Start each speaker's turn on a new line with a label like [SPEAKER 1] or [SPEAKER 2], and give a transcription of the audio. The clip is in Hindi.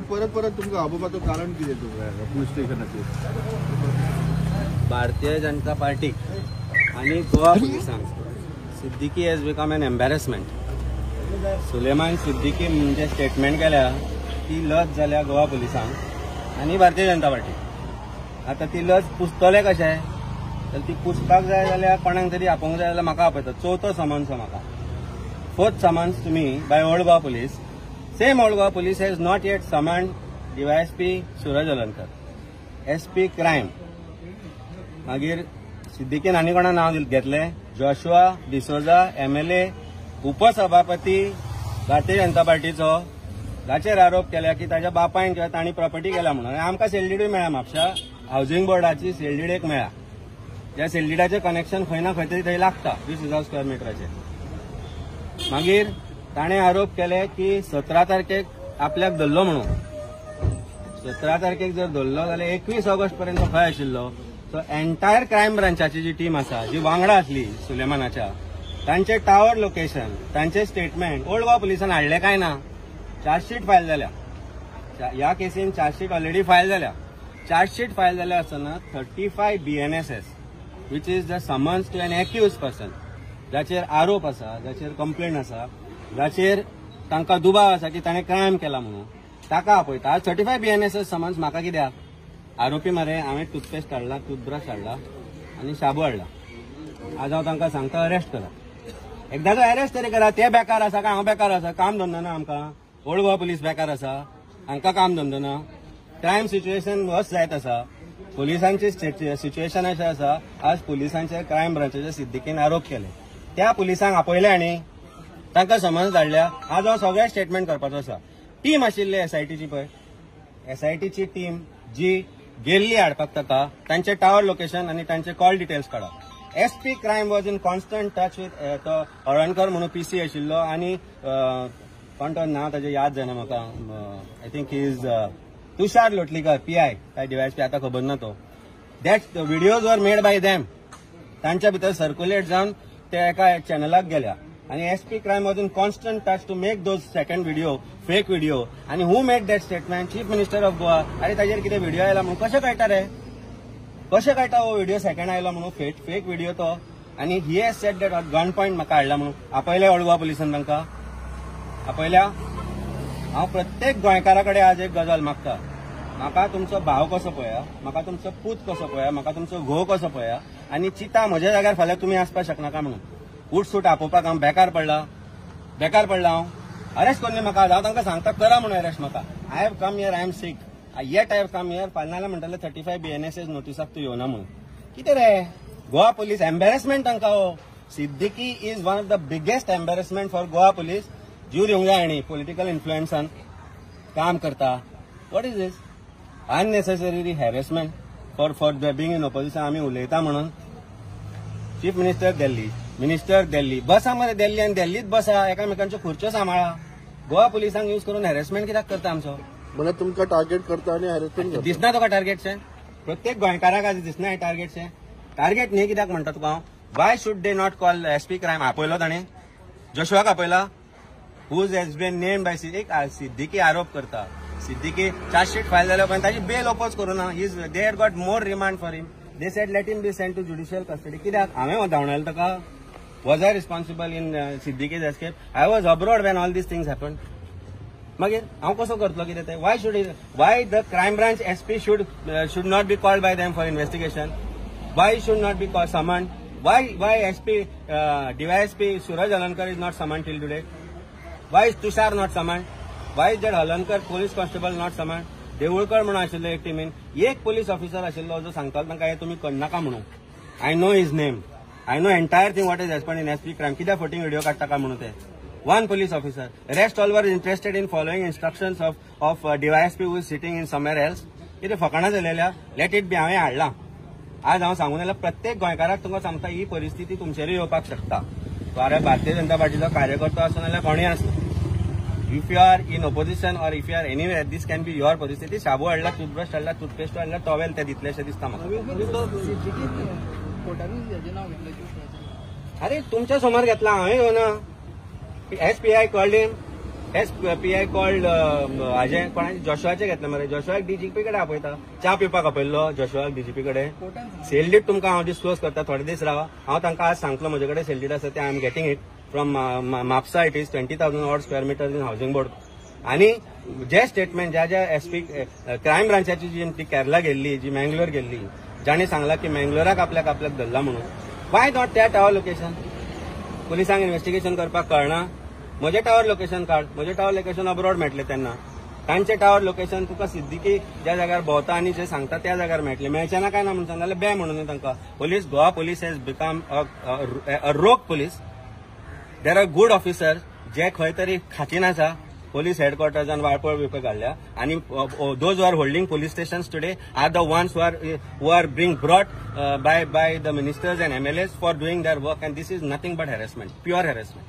[SPEAKER 1] परत परत तुमकां आपोवपाचो कारण कितें पुलीस स्टेशनाचेर?
[SPEAKER 2] भारतीय जनता पार्टी आणि गोवा पुलिसांक Siddiqui has become an embarrassment. Suleman Siddiqui म्हणजे स्टेटमेंट केल्या ती लज जाल्या गोवा पुलिसांक आणि भारतीय जनता पार्टी. आता ती लज पुसतले कशें तर ती पुसपाक जाय जाल्यार कोणाक तरी आपोवंक जाय जाल्यार म्हाका आपयता. चवथो समन्स म्हाका. Fourth summons to me by old Goa police. Same old Goa police has not yet summoned DYSP Suraj Alankar, SP crime. मागीर सिद्दीकीन आनी कोणा नांव घेतलें? जोशुआ डिसोजा, MLA, उपसभापती भारतीय जनता पार्टीचो. ताचेर आरोप केल्या की ताच्या बापायन किंवा तांणी प्रॉपर्टी केला म्हणून. आमकां सेलडीडूय मेळ्ळा. म्हापशा हावसिंग बोर्डाची सेलडीड एक मेळ्ळा. त्या सेलडीडाचें कनेक्शन खंय ना खंय तरी थंय लागता 20,000 स्क्वेअर मिटराचेर. मागीर ताणें आरोप केले की 17 तारखेक आपल्याक धरलो म्हणून. 17 तारखेक जर धरलो जाल्यार 21 ऑगस्ट पर्यंत खंय आशिल्लो. सो एंटायर क्रायम ब्रांचाची जी टीम आसा जी वांगडा आसली सुलेमानाच्या, तांचे टावर लोकेशन, तांचे स्टेटमेंट ओल्ड गोवा पुलिसान हाडले काय ना. चार्जशीट फायल जाल्या. ह्या केसीन चार्जशीट ऑलरेडी फायल जाल्या. चार्जशीट फायल जाल्या आसतना 35 BNSS which is the summons to an accuse person, जाचेर आरोप आसा, जाचेर कंप्लेंट आसा, जाचेर तांकां दुबाव आसा की ताणें क्रायम केला म्हणून, ताका आपयता. 35 BNSS समन्स म्हाका कित्याक? आरोपी मरे हांवें टूथपेस्ट हाडला, टूथब्रश हाडला आनी शाबू हाडला. आज हांव तांकां सांगता अरेस्ट करा. एकदाचो अरेस्ट तरी करा. ते बेकार आसा काय हांव बेकार आसा? काम धंदो ना आमकां. ओल्ड गोवा पुलीस बेकार आसा, हांकां काम धंदो ना. क्रायम सिच्युएशन वर्स जायत आसा. पुलिसांची सिच्युएशन अशें आसा, आज पुलिसांचे क्रायम ब्रांचाचे सिद्दीकीन आरोप केले. त्या पुलिसांक आपयले आनी तांकां समन्स धाडल्या. आज हांव सगळे स्टेटमेंट करपाचो आसा. टीम आशिल्ली SITची पळय, SITची टीम जी गेल्ली हाडपाक ताका, तांचे टावर लोकेशन आनी तांचे कॉल डिटेल्स काडप. SP crime was in constant touch with तो हळणकर म्हणून PC आशिल्लो आनी कोण तो नांव ताचें याद जायना म्हाका. I think he is Tushar Lotlikar PI काय DYSP आतां खबर ना तो. That videos were made by them. तांच्या भितर सर्क्युलेट जावन ते एका चॅनलाक गेल्या आणि SP crime was in constant touch to make those second video fake video. आणि who made that statement? Chief minister of Goa. अरे ताजेर कितें व्हिडिओ आयला म्हणून कशें कळटा रे? कशें कळटा हो व्हिडिओ सेकंड आयलो म्हणून? फेक व्हिडिओ तो. आणि he has said that gun point म्हाका हाडला म्हणून. आपयले ओल्ड गोवा पुलिसान तांकां आपयल्या. हांव प्रत्येक गोंयकारा कडेन आज एक गजाल मागता. म्हाका तुमचो भाव कसो पळया, म्हाका तुमचो पूत कसो पळया, म्हाका तुमचो घोव कसो पळया आनी चिता म्हज्या जाग्यार फाल्यां तुमी आसपाक शकनाका म्हणून. उठसूट आपोवपाक हांव बेकार पडला हांव. अरेस्ट कोन्नी म्हाका. हांव तांकां सांगता करा म्हणून अरेस्ट म्हाका. I have come here, I am sick, yet I have come here. फाल्यां म्हणटले 35 BNSS नोटिसाक तूं येवना म्हणून. कितें रे गोवा पुलीस एम्बॅरसमेंट तांकां. हो Siddiqui is one of the biggest embarrassment for Goa police. जीव दिवंक जाय आनी पॉलिटिकल इन्फ्लुएन्सान काम करता. What is this? Unnecessary harassment for being in opposition. आमी उलयता म्हणून. Chief minister Delhi, minister Delhi, बसा मरे दिल्ली आनी दिल्लीत बसा, एकामेकांच्यो खुर्च्यो सांबाळा. गोवा पुलिसांक यूज करून हॅरेसमेंट कित्याक करता आमचो?
[SPEAKER 1] म्हणजे तुमकां टार्गेट करता आनी हॅरेसमेंट करता.
[SPEAKER 2] दिसना तुका टार्गेटशें? प्रत्येक गोंयकाराक आज दिसना हें टार्गेटशें? टार्गेट न्ही कित्याक म्हणटा तुका हांव? Why should they not call SP crime? आपयलो ताणें जोशुआक आपयला. Whose has been named by Siddiqui आरोप करता. सिद्दीकी चार्जशीट फायल जाल्या उपरांत ताची बेल ओपोज करूना. They had got more remand for him. They said let him be sent to judicial custody. कित्याक? हांवें धांवडायलो ताका. Was I responsible in Siddiqui's escape? I was abroad when all these things happen. मागीर हांव कसो करतलो कितें तें? Why the crime branch SP should not be called by them for investigation? Why should not be summoned? Why SP DYSP Suraj Alankar is not summoned till today? Why is Tushar not summoned? Why is that Alankar police constable not summoned? देवळकर म्हणून आशिल्लो एक टीमीन. एक पुलीस ऑफिसर आशिल्लो जो सांगतालो तांकां हे तुमी करनाका म्हणून. I know his name. I know entire thing what is happen in SP crime. कित्याक फोटींग व्हिडिओ काडटा काय म्हणून ते. one police officer. Rest all were interested in following instructions of DYSP who is sitting in somewhere else. कितें फकाणां जालेल्या लेट इट बी. हांवें हाडलां. आज हांव सांगून येयला प्रत्येक गोंयकाराक तुमकां सांगता ही परिस्थिती तुमचेरूय येवपाक शकता. तो भारतीय जनता पार्टीचो कार्यकर्तो आसूं नाल्यार कोणूय आसूं. If you are in opposition or if you are anywhere this can be your परिस्थिती. शाबू हाडला, टूथब्रश हाडला, टूथपेस्ट हाडला, टॉवेल ते दितलेशें दिसता म्हाका. अरे तुमच्या समोर घेतला हांवें येवना. SPI called him. PI called हाजे कोणाचे जोशुआचे घेतले मरे जोशुआक DGP कडेन आपयता च्या पिवपाक आपयल्लो जोशुआक DGP कडेन सेल डीड तुमकां हांव डिस्क्लोज करता थोडे दीस रावा हांव तांकां आज सांगतलो म्हजे कडेन सेल डीड आसा ते I am getting it from Mapusa it is 20,000 odd square meters in housing board आणि जे स्टेटमेंट ज्या SP क्रायम ब्रांचाची जी ती केरला गेल्ली जी मंगलोर गेल्ली जाणे सांगला की मंगलोराक आपल्याक धरला म्हणून वाय नॉट त्या टावर लोकेशन पुलिसांक इन्व्हेस्टिगेशन करपाक कळना म्हजे टावर लोकेशन काढ म्हजे टावर लोकेशन अब्रॉड मेळटले तेन्ना तांचे टावर लोकेशन तुका सिद्दीकी ज्या जाग्यार भोंवता आनी जे सांगता त्या जाग्यार मेळटले मेळचे ना काय ना म्हणून सांगले बे म्हणून तांकां police Goa police has become a rogue police there are good officers जे खंय तरी खातीन आसा police headquarters and वाळपळ बिळपळ काढल्या आणि those who are holding police stations today are the ones who are being brought by the ministers and MLAs for doing their work, and this is nothing but harassment, pure harassment.